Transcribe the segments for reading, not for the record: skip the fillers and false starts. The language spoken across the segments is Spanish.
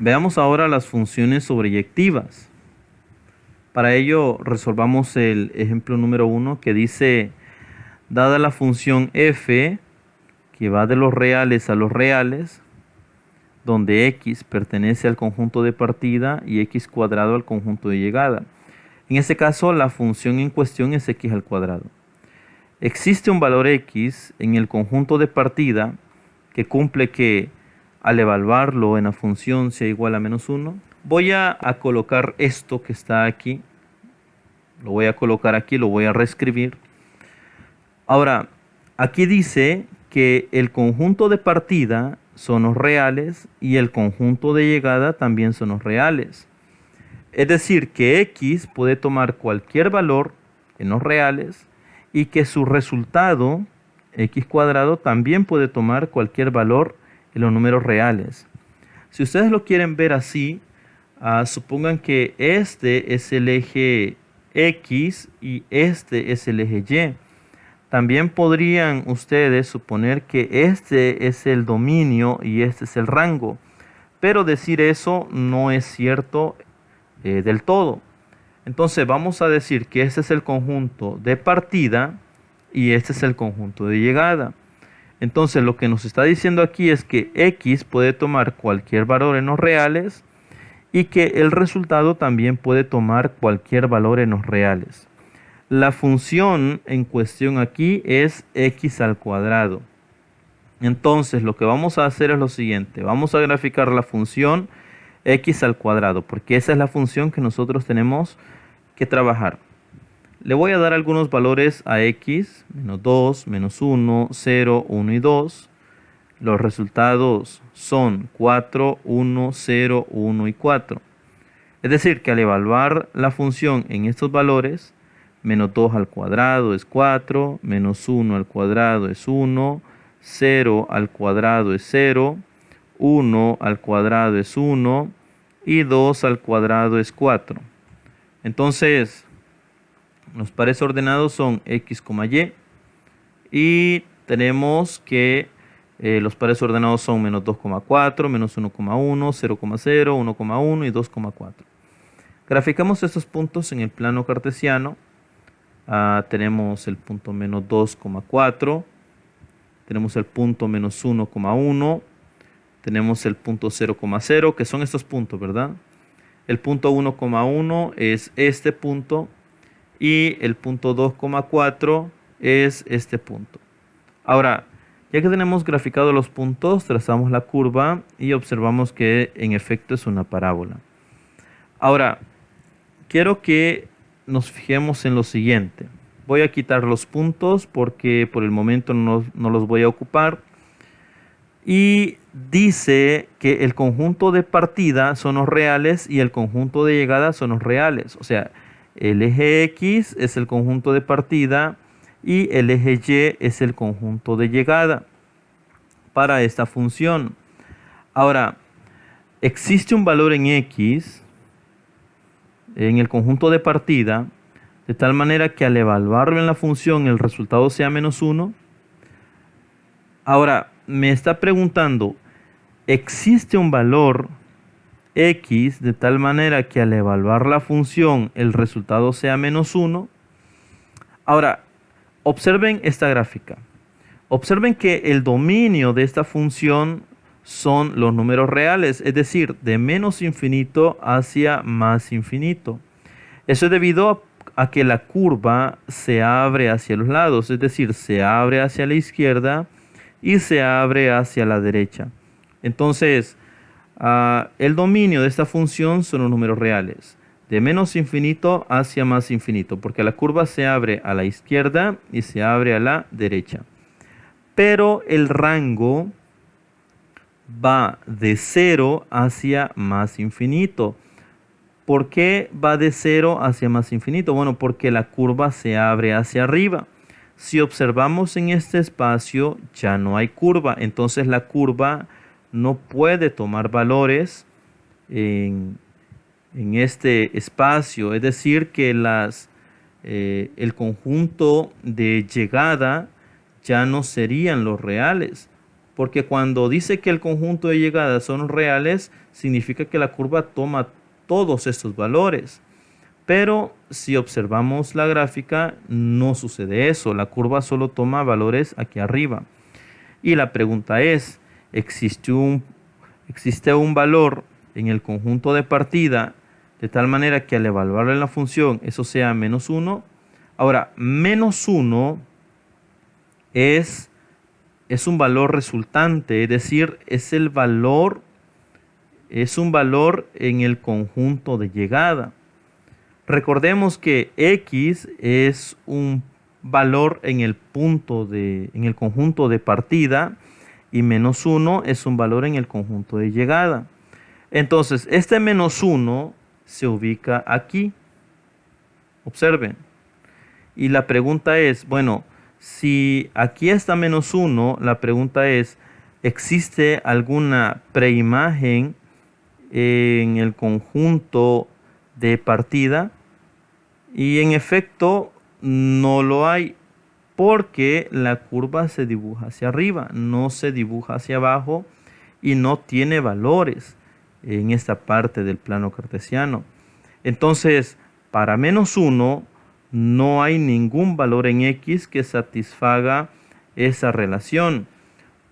Veamos ahora las funciones sobreyectivas. Para ello resolvamos el ejemplo número 1 que dice, dada la función f que va de los reales a los reales, donde x pertenece al conjunto de partida y x cuadrado al conjunto de llegada. En este caso, la función en cuestión es x al cuadrado. Existe un valor x en el conjunto de partida que cumple que al evaluarlo en la función sea igual a menos 1. Voy a colocar esto que está aquí. Lo voy a colocar aquí, lo voy a reescribir. Ahora, aquí dice que el conjunto de partida son los reales y el conjunto de llegada también son los reales. Es decir, que x puede tomar cualquier valor en los reales y que su resultado, x cuadrado, también puede tomar cualquier valor en los números reales. Si ustedes lo quieren ver así, supongan que este es el eje x y este es el eje y. También podrían ustedes suponer que este es el dominio y este es el rango. Pero decir eso no es cierto del todo. Entonces vamos a decir que este es el conjunto de partida y este es el conjunto de llegada. Entonces lo que nos está diciendo aquí es que x puede tomar cualquier valor en los reales y que el resultado también puede tomar cualquier valor en los reales. La función en cuestión aquí es x al cuadrado. Entonces lo que vamos a hacer es lo siguiente. Vamos a graficar la función x al cuadrado, porque esa es la función que nosotros tenemos que trabajar. Le voy a dar algunos valores a x, menos 2, menos 1, 0, 1 y 2. Los resultados son 4, 1, 0, 1 y 4. Es decir, que al evaluar la función en estos valores, menos 2 al cuadrado es 4, menos 1 al cuadrado es 1, 0 al cuadrado es 0, 1 al cuadrado es 1 y 2 al cuadrado es 4. Entonces, los pares ordenados son x, y tenemos que los pares ordenados son menos 2,4, menos 1,1, 0,0, 1,1 y 2,4. Graficamos estos puntos en el plano cartesiano. Tenemos el punto menos 2,4, tenemos el punto menos 1,1, tenemos el punto 0,0, que son estos puntos, ¿verdad? El punto 1,1 es este punto y el punto 2,4 es este punto. Ahora, ya que tenemos graficado los puntos, trazamos la curva y observamos que en efecto es una parábola. Ahora, quiero que nos fijemos en lo siguiente. Voy a quitar los puntos porque por el momento no los voy a ocupar. Y dice que el conjunto de partida son los reales y el conjunto de llegada son los reales. O sea, el eje X es el conjunto de partida y el eje Y es el conjunto de llegada para esta función. Ahora, existe un valor en X en el conjunto de partida de tal manera que al evaluarlo en la función el resultado sea menos 1. Ahora, me está preguntando, ¿existe un valor x de tal manera que al evaluar la función el resultado sea menos 1? Ahora, observen esta gráfica. Observen que el dominio de esta función son los números reales, es decir, de menos infinito hacia más infinito. Eso es debido a que la curva se abre hacia los lados, es decir, se abre hacia la izquierda y se abre hacia la derecha. Entonces, el dominio de esta función son los números reales, de menos infinito hacia más infinito, porque la curva se abre a la izquierda y se abre a la derecha. Pero el rango va de 0 hacia más infinito. ¿Por qué va de 0 hacia más infinito? Bueno, porque la curva se abre hacia arriba. Si observamos en este espacio, ya no hay curva. Entonces la curva no puede tomar valores en este espacio. Es decir, que el conjunto de llegada ya no serían los reales, Porque cuando dice que el conjunto de llegadas son reales, significa que la curva toma todos estos valores. Pero si observamos la gráfica, no sucede eso. La curva solo toma valores aquí arriba. Y la pregunta es, ¿existe un valor en el conjunto de partida de tal manera que al evaluar la función eso sea menos 1? Ahora, menos 1 es un valor resultante, es decir, es un valor en el conjunto de llegada. Recordemos que x es un valor en el conjunto de partida y menos 1 es un valor en el conjunto de llegada. Entonces, este menos 1 se ubica aquí. Observen. Y la pregunta es, bueno, si aquí está menos 1, la pregunta es, ¿existe alguna preimagen en el conjunto de partida? Y en efecto, no lo hay, porque la curva se dibuja hacia arriba, no se dibuja hacia abajo y no tiene valores en esta parte del plano cartesiano. Entonces, para menos 1 no hay ningún valor en x que satisfaga esa relación,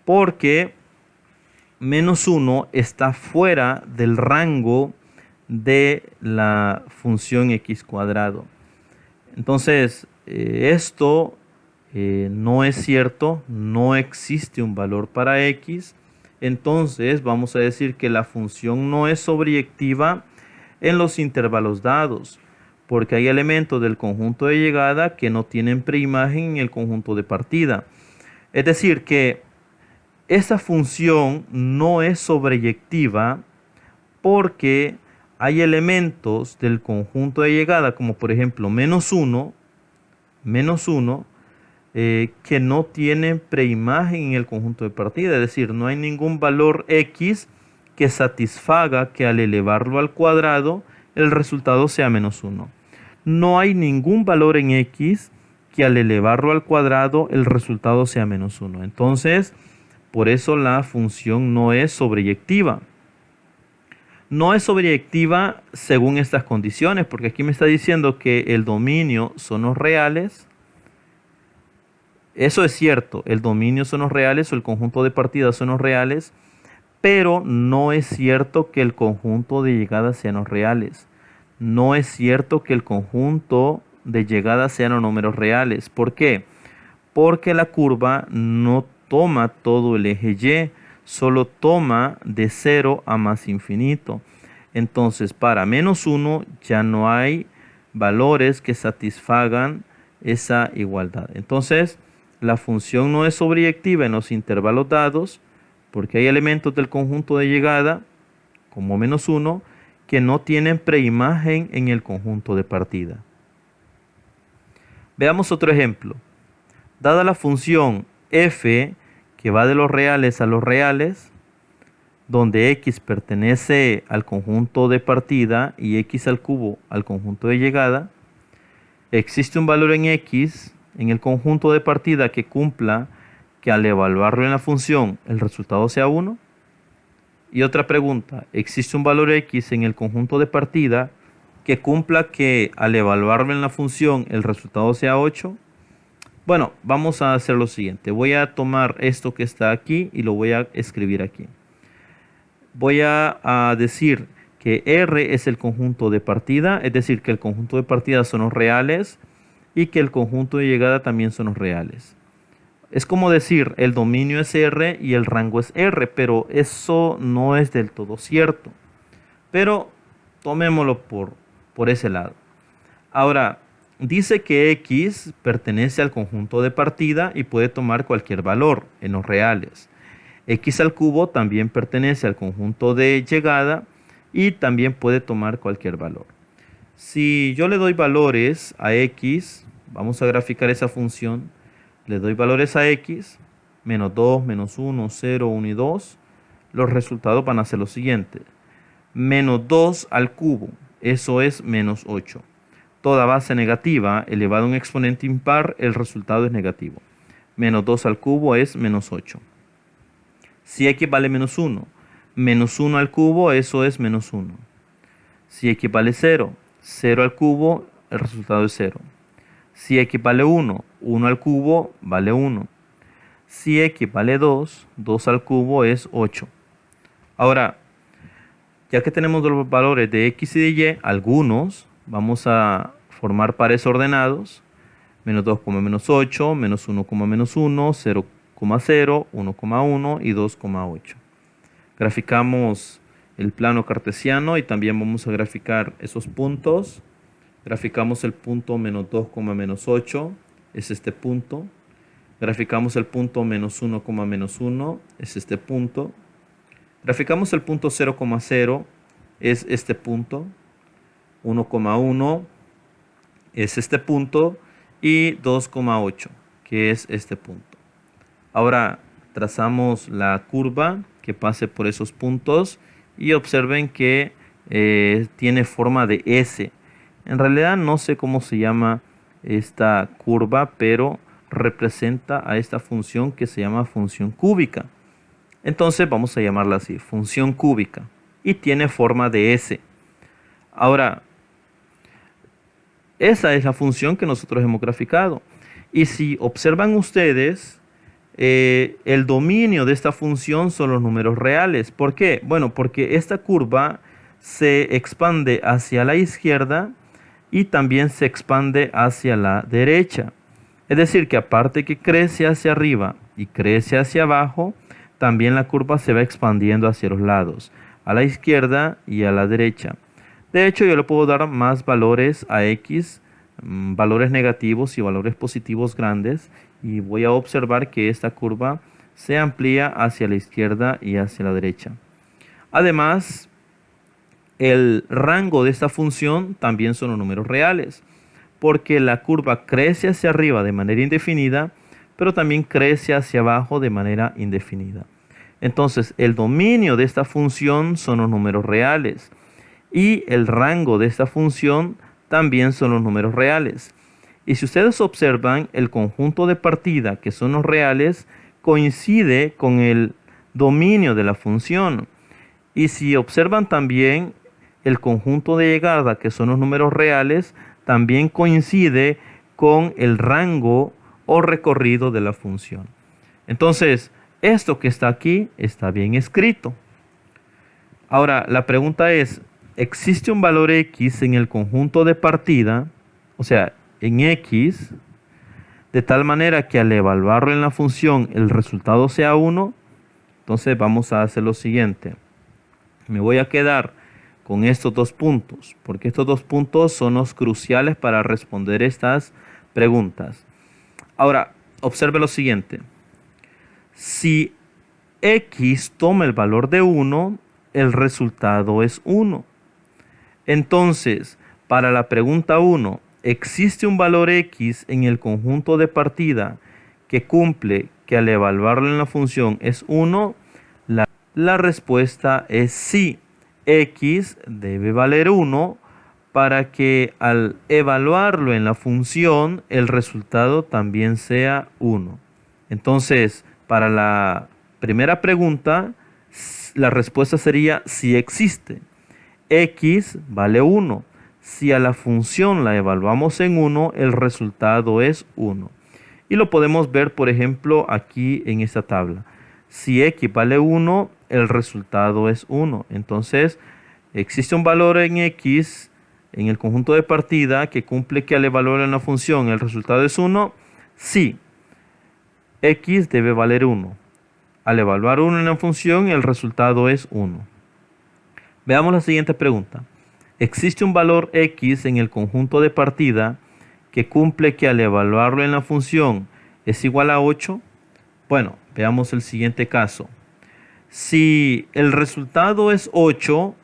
porque menos 1 está fuera del rango de la función x cuadrado. Entonces, esto no es cierto, no existe un valor para x. Entonces, vamos a decir que la función no es sobreyectiva en los intervalos dados, porque hay elementos del conjunto de llegada que no tienen preimagen en el conjunto de partida. Es decir, que esa función no es sobreyectiva porque hay elementos del conjunto de llegada, como por ejemplo menos 1, que no tienen preimagen en el conjunto de partida. Es decir, no hay ningún valor x que satisfaga que al elevarlo al cuadrado el resultado sea menos 1. No hay ningún valor en x que al elevarlo al cuadrado el resultado sea menos 1. Entonces, por eso la función no es sobreyectiva. No es sobreyectiva según estas condiciones, porque aquí me está diciendo que el dominio son los reales. Eso es cierto, el dominio son los reales o el conjunto de partidas son los reales, pero no es cierto que el conjunto de llegadas sean los reales. No es cierto que el conjunto de llegadas sean los números reales. ¿Por qué? Porque la curva no toma todo el eje Y, solo toma de 0 a más infinito. Entonces, para menos 1 ya no hay valores que satisfagan esa igualdad. Entonces, la función no es sobreyectiva en los intervalos dados, porque hay elementos del conjunto de llegada, como menos 1, que no tienen preimagen en el conjunto de partida. Veamos otro ejemplo. Dada la función f, que va de los reales a los reales, donde x pertenece al conjunto de partida y x al cubo al conjunto de llegada, existe un valor en x en el conjunto de partida que cumpla que al evaluarlo en la función el resultado sea 1. Y otra pregunta, ¿existe un valor x en el conjunto de partida que cumpla que al evaluarlo en la función el resultado sea 8? Bueno, vamos a hacer lo siguiente. Voy a tomar esto que está aquí y lo voy a escribir aquí. Voy a decir que R es el conjunto de partida, es decir, que el conjunto de partida son los reales y que el conjunto de llegada también son los reales. Es como decir, el dominio es R y el rango es R, pero eso no es del todo cierto. Pero tomémoslo por ese lado. Ahora, dice que X pertenece al conjunto de partida y puede tomar cualquier valor en los reales. X al cubo también pertenece al conjunto de llegada y también puede tomar cualquier valor. Si yo le doy valores a X, vamos a graficar esa función, le doy valores a X, menos 2, menos 1, 0, 1 y 2, los resultados van a ser los siguientes. Menos 2 al cubo, eso es menos 8. Toda base negativa elevada a un exponente impar, el resultado es negativo. Menos 2 al cubo es menos 8. Si x vale menos 1 al cubo, eso es menos 1. Si x vale 0, 0 al cubo, el resultado es 0. Si x vale 1, 1 al cubo vale 1. Si x vale 2, 2 al cubo es 8. Ahora, ya que tenemos los valores de x y de y, algunos, vamos a formar pares ordenados. Menos 2, menos 8, menos 1, menos 1, 0, 0, 1,1 y 2,8. Graficamos el plano cartesiano y también vamos a graficar esos puntos. Graficamos el punto menos 2, menos 8, es este punto. Graficamos el punto menos 1, menos 1, es este punto. Graficamos el punto 0, 0, es este punto. 1,1 es este punto. Y 2,8, que es este punto. Ahora trazamos la curva que pase por esos puntos y observen que tiene forma de S. En realidad no sé cómo se llama esta curva, pero representa a esta función que se llama función cúbica. Entonces vamos a llamarla así, función cúbica. Y tiene forma de S. Ahora, esa es la función que nosotros hemos graficado. Y si observan ustedes, el dominio de esta función son los números reales. ¿Por qué? Bueno, porque esta curva se expande hacia la izquierda y también se expande hacia la derecha. Es decir, que aparte que crece hacia arriba y crece hacia abajo, también la curva se va expandiendo hacia los lados, a la izquierda y a la derecha. De hecho, yo le puedo dar más valores a x, valores negativos y valores positivos grandes, y voy a observar que esta curva se amplía hacia la izquierda y hacia la derecha. Además, el rango de esta función también son los números reales, porque la curva crece hacia arriba de manera indefinida, pero también crece hacia abajo de manera indefinida. Entonces, el dominio de esta función son los números reales. Y el rango de esta función también son los números reales. Y si ustedes observan, el conjunto de partida, que son los reales, coincide con el dominio de la función. Y si observan también, el conjunto de llegada, que son los números reales, también coincide con el rango o recorrido de la función. Entonces, esto que está aquí está bien escrito. Ahora, la pregunta es, ¿existe un valor x en el conjunto de partida, o sea, en x, de tal manera que al evaluarlo en la función el resultado sea 1? Entonces vamos a hacer lo siguiente. Me voy a quedar con estos dos puntos, porque estos dos puntos son los cruciales para responder estas preguntas. Ahora, observe lo siguiente. Si x toma el valor de 1, el resultado es 1. Entonces, para la pregunta 1, ¿existe un valor x en el conjunto de partida que cumple que al evaluarlo en la función es 1? La respuesta es sí. X debe valer 1 para que al evaluarlo en la función el resultado también sea 1. Entonces, para la primera pregunta, la respuesta sería sí existe. X vale 1. Si a la función la evaluamos en 1, el resultado es 1. Y lo podemos ver, por ejemplo, aquí en esta tabla. Si x vale 1, el resultado es 1. Entonces, ¿existe un valor en x en el conjunto de partida que cumple que al evaluar en la función el resultado es 1? Sí. X debe valer 1. Al evaluar 1 en la función, el resultado es 1. Veamos la siguiente pregunta. ¿Existe un valor x en el conjunto de partida que cumple que al evaluarlo en la función es igual a 8? Bueno, veamos el siguiente caso. Si el resultado es 8,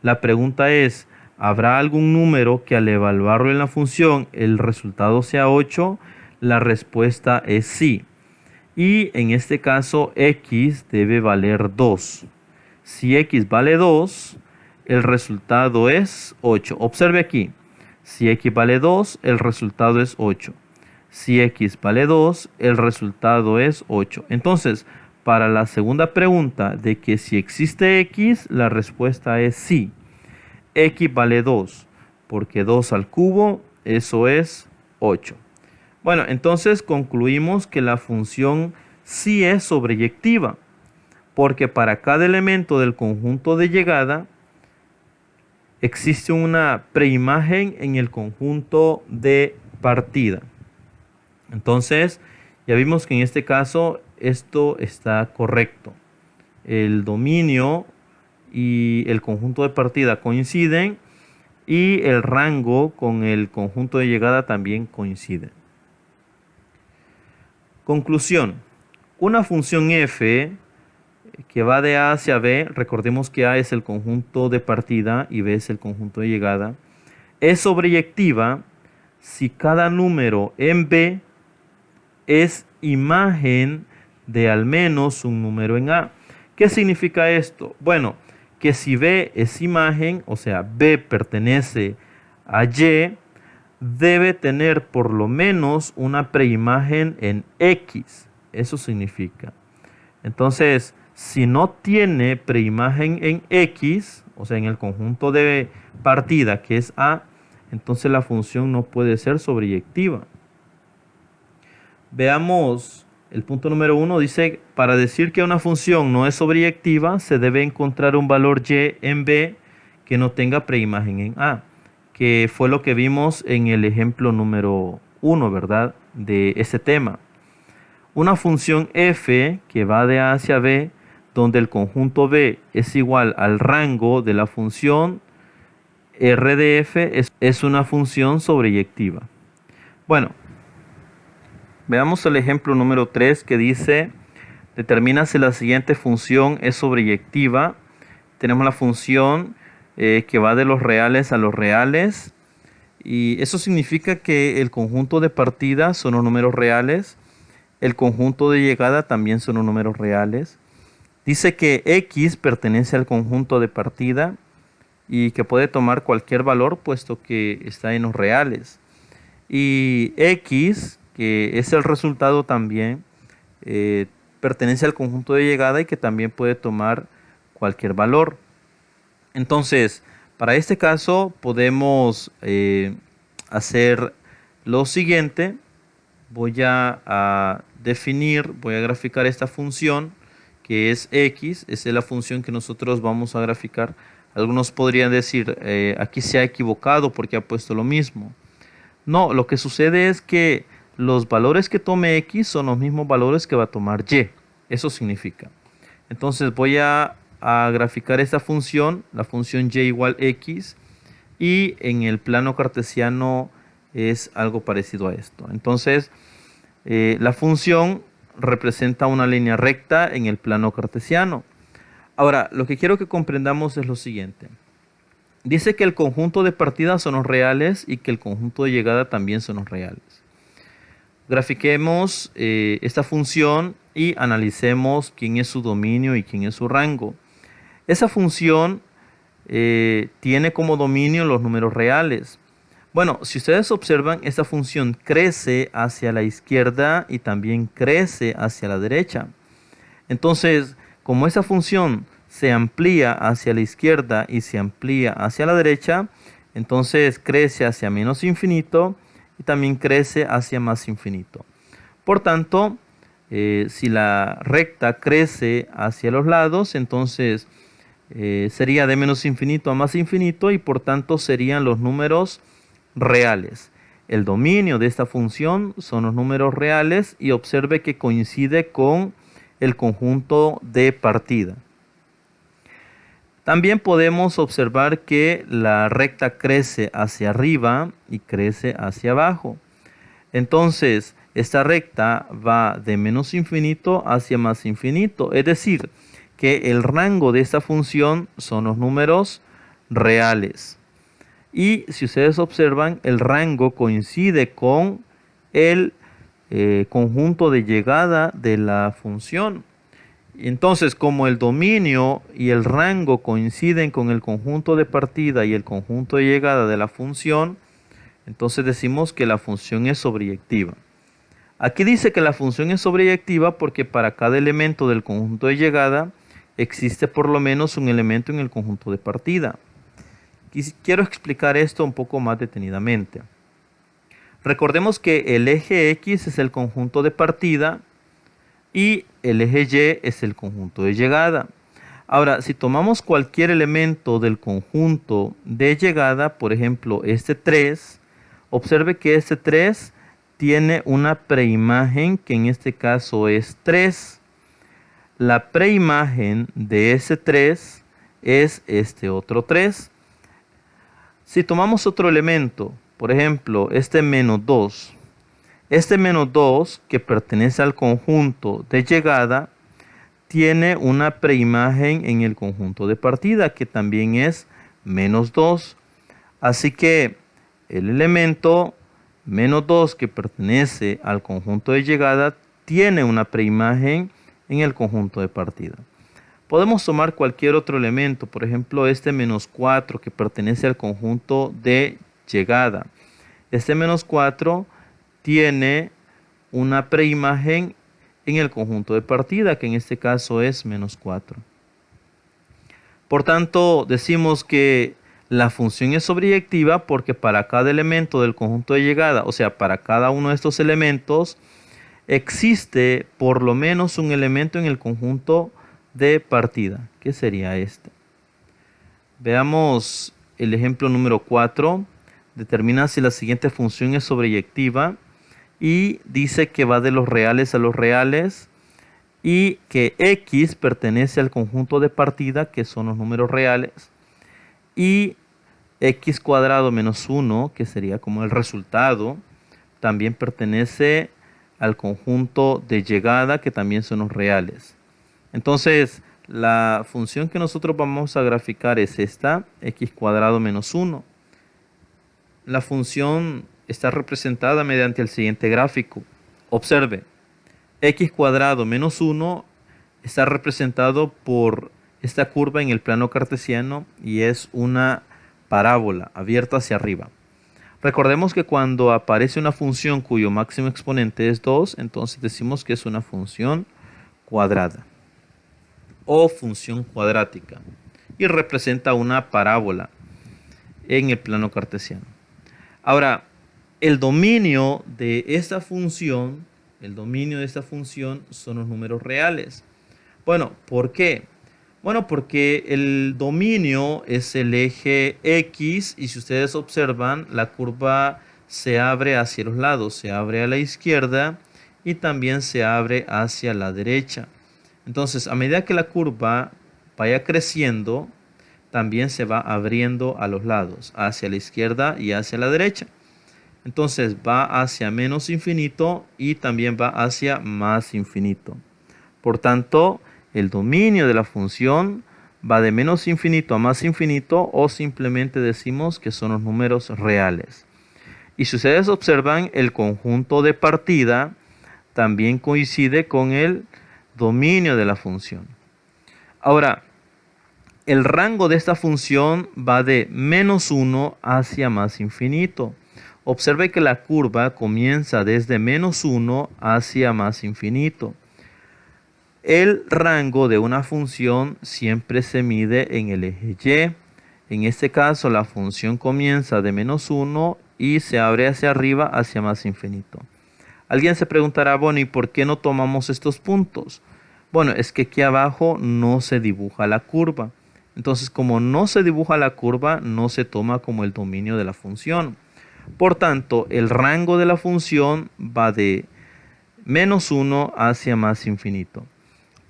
la pregunta es, ¿habrá algún número que al evaluarlo en la función el resultado sea 8? La respuesta es sí. Y en este caso x debe valer 2. Si x vale 2, el resultado es 8. Observe aquí. Si x vale 2, el resultado es 8. Si x vale 2, el resultado es 8. Entonces, para la segunda pregunta de que si existe x, la respuesta es sí. X vale 2, porque 2 al cubo, eso es 8. Bueno, entonces concluimos que la función sí es sobreyectiva, porque para cada elemento del conjunto de llegada existe una preimagen en el conjunto de partida. Entonces, ya vimos que en este caso esto está correcto. El dominio y el conjunto de partida coinciden y el rango con el conjunto de llegada también coinciden. Conclusión. Una función f que va de A hacia B, recordemos que A es el conjunto de partida y B es el conjunto de llegada, es sobreyectiva si cada número en B es imagen de al menos un número en A. ¿Qué significa esto? Bueno, que si B es imagen, o sea, B pertenece a Y, debe tener por lo menos una preimagen en X. Eso significa. Entonces, si no tiene preimagen en X, o sea, en el conjunto de partida que es A, entonces la función no puede ser sobreyectiva. Veamos el punto número 1. Dice, para decir que una función no es sobreyectiva, se debe encontrar un valor y en B que no tenga preimagen en A, que fue lo que vimos en el ejemplo número 1, ¿verdad? De ese tema. Una función f que va de A hacia B, donde el conjunto B es igual al rango de la función R de f, es una función sobreyectiva. Bueno, veamos el ejemplo número 3 que dice, determina si la siguiente función es sobreyectiva. Tenemos la función que va de los reales a los reales, y eso significa que el conjunto de partida son los números reales, el conjunto de llegada también son los números reales. Dice que x pertenece al conjunto de partida y que puede tomar cualquier valor puesto que está en los reales. Y x, que es el resultado también, pertenece al conjunto de llegada y que también puede tomar cualquier valor. Entonces, para este caso podemos hacer lo siguiente. Voy a definir, voy a graficar esta función que es x. Esa es la función que nosotros vamos a graficar. Algunos podrían decir, aquí se ha equivocado porque ha puesto lo mismo. No, lo que sucede es que los valores que tome x son los mismos valores que va a tomar y. Eso significa. Entonces voy a graficar esta función, la función y igual x, y en el plano cartesiano es algo parecido a esto. Entonces, la función representa una línea recta en el plano cartesiano. Ahora, lo que quiero que comprendamos es lo siguiente. Dice que el conjunto de partida son los reales y que el conjunto de llegada también son los reales. Grafiquemos esta función y analicemos quién es su dominio y quién es su rango. Esa función tiene como dominio los números reales. Bueno, si ustedes observan, esta función crece hacia la izquierda y también crece hacia la derecha. Entonces, como esa función se amplía hacia la izquierda y se amplía hacia la derecha, entonces crece hacia menos infinito y también crece hacia más infinito. Por tanto, si la recta crece hacia los lados, entonces sería de menos infinito a más infinito y por tanto serían los números reales. El dominio de esta función son los números reales y observe que coincide con el conjunto de partida. También podemos observar que la recta crece hacia arriba y crece hacia abajo. Entonces, esta recta va de menos infinito hacia más infinito. Es decir, que el rango de esta función son los números reales. Y si ustedes observan, el rango coincide con el conjunto de llegada de la función. Entonces, como el dominio y el rango coinciden con el conjunto de partida y el conjunto de llegada de la función, entonces decimos que la función es sobreyectiva. Aquí dice que la función es sobreyectiva porque para cada elemento del conjunto de llegada existe por lo menos un elemento en el conjunto de partida. Quiero explicar esto un poco más detenidamente. Recordemos que el eje X es el conjunto de partida y el eje Y es el conjunto de llegada. Ahora, si tomamos cualquier elemento del conjunto de llegada, por ejemplo, este 3, observe que este 3 tiene una preimagen que en este caso es 3. La preimagen de ese 3 es este otro 3. Si tomamos otro elemento, por ejemplo, este menos 2, este menos 2 que pertenece al conjunto de llegada tiene una preimagen en el conjunto de partida que también es menos 2. Así que el elemento menos 2 que pertenece al conjunto de llegada tiene una preimagen en el conjunto de partida. Podemos tomar cualquier otro elemento, por ejemplo este menos 4 que pertenece al conjunto de llegada. Este menos 4 tiene una preimagen en el conjunto de partida, que en este caso es menos 4. Por tanto, decimos que la función es sobreyectiva porque para cada elemento del conjunto de llegada, o sea, para cada uno de estos elementos, existe por lo menos un elemento en el conjunto de partida, que sería este. Veamos el ejemplo número 4. Determina si la siguiente función es sobreyectiva y dice que va de los reales a los reales y que X pertenece al conjunto de partida, que son los números reales, y X cuadrado menos 1, que sería como el resultado, también pertenece al conjunto de llegada, que también son los reales. Entonces, la función que nosotros vamos a graficar es esta, X cuadrado menos 1. La función está representada mediante el siguiente gráfico. Observe, X cuadrado menos 1 está representado por esta curva en el plano cartesiano y es una parábola abierta hacia arriba. Recordemos que cuando aparece una función cuyo máximo exponente es 2, entonces decimos que es una función cuadrada o función cuadrática y representa una parábola en el plano cartesiano. Ahora, el dominio de esta función son los números reales. Bueno, ¿por qué? Bueno, porque el dominio es el eje X y si ustedes observan, la curva se abre hacia los lados, se abre a la izquierda y también se abre hacia la derecha. Entonces, a medida que la curva vaya creciendo, también se va abriendo a los lados, hacia la izquierda y hacia la derecha. Entonces va hacia menos infinito y también va hacia más infinito. Por tanto, el dominio de la función va de menos infinito a más infinito o simplemente decimos que son los números reales. Y si ustedes observan, el conjunto de partida también coincide con el dominio de la función. Ahora, el rango de esta función va de menos 1 hacia más infinito. Observe que la curva comienza desde menos 1 hacia más infinito. El rango de una función siempre se mide en el eje Y. En este caso, la función comienza de menos 1 y se abre hacia arriba hacia más infinito. Alguien se preguntará, bueno, ¿y por qué no tomamos estos puntos? Bueno, es que aquí abajo no se dibuja la curva. Entonces, como no se dibuja la curva, no se toma como el dominio de la función. Por tanto, el rango de la función va de menos 1 hacia más infinito.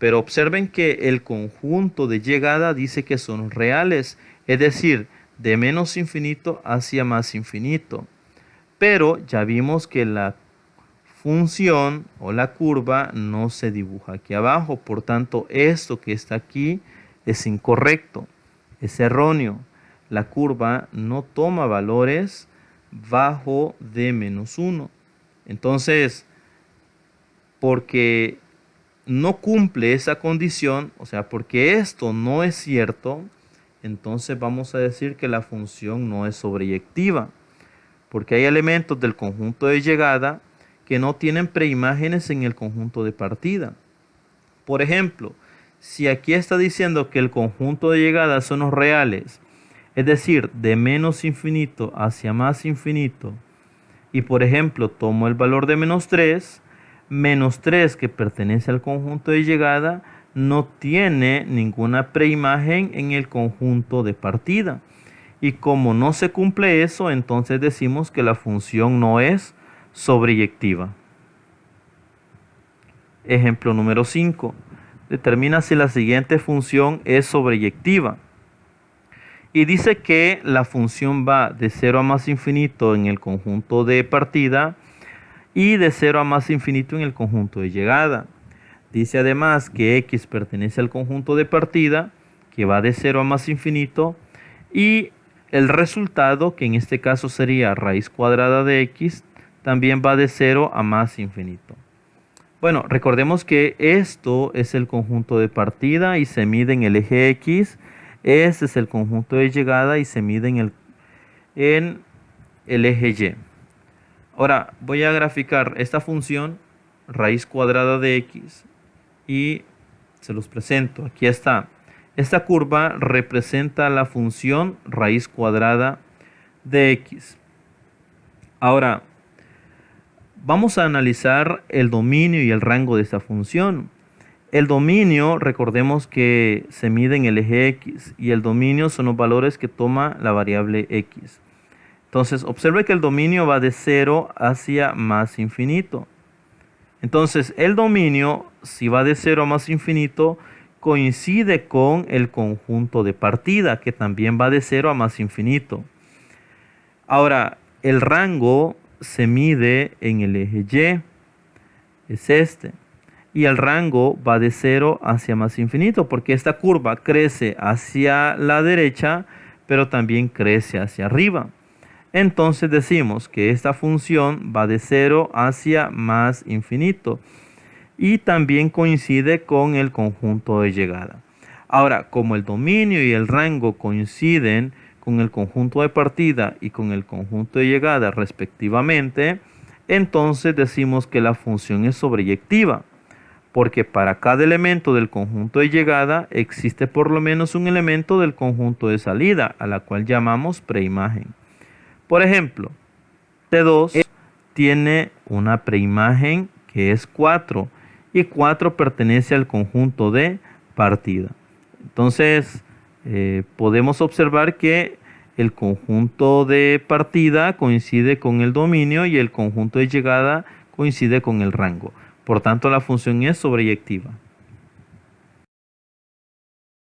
Pero observen que el conjunto de llegada dice que son reales, es decir, de menos infinito hacia más infinito. Pero ya vimos que la función o la curva no se dibuja aquí abajo. Por tanto, esto que está aquí es incorrecto, es erróneo. La curva no toma valores bajo de menos 1. Entonces, porque no cumple esa condición, o sea, porque esto no es cierto, entonces vamos a decir que la función no es sobreyectiva, porque hay elementos del conjunto de llegada que no tienen preimágenes en el conjunto de partida. Por ejemplo, si aquí está diciendo que el conjunto de llegadas son los reales, es decir, de menos infinito hacia más infinito, y por ejemplo tomo el valor de menos 3 que pertenece al conjunto de llegada, no tiene ninguna preimagen en el conjunto de partida. Y como no se cumple eso, entonces decimos que la función no es sobreyectiva. Ejemplo número 5. Determina si la siguiente función es sobreyectiva. Y dice que la función va de 0 a más infinito en el conjunto de partida y de 0 a más infinito en el conjunto de llegada. Dice además que x pertenece al conjunto de partida, que va de 0 a más infinito, y el resultado, que en este caso sería raíz cuadrada de x, también va de 0 a más infinito. Bueno, recordemos que esto es el conjunto de partida y se mide en el eje x. Este es el conjunto de llegada y se mide en el eje y. Ahora voy a graficar esta función, raíz cuadrada de x, y se los presento. Aquí está. Esta curva representa la función raíz cuadrada de x. Ahora, vamos a analizar el dominio y el rango de esta función. El dominio, recordemos que se mide en el eje x, y el dominio son los valores que toma la variable x. Entonces, observe que el dominio va de 0 hacia más infinito. Entonces, el dominio, si va de 0 a más infinito, coincide con el conjunto de partida, que también va de 0 a más infinito. Ahora, el rango se mide en el eje y, es este. Y el rango va de 0 hacia más infinito, porque esta curva crece hacia la derecha, pero también crece hacia arriba. Entonces decimos que esta función va de 0 hacia más infinito y también coincide con el conjunto de llegada. Ahora, como el dominio y el rango coinciden con el conjunto de partida y con el conjunto de llegada respectivamente, entonces decimos que la función es sobreyectiva, porque para cada elemento del conjunto de llegada existe por lo menos un elemento del conjunto de salida, a la cual llamamos preimagen. Por ejemplo, T2 tiene una preimagen que es 4 y 4 pertenece al conjunto de partida. Entonces, podemos observar que el conjunto de partida coincide con el dominio y el conjunto de llegada coincide con el rango. Por tanto, la función es sobreyectiva.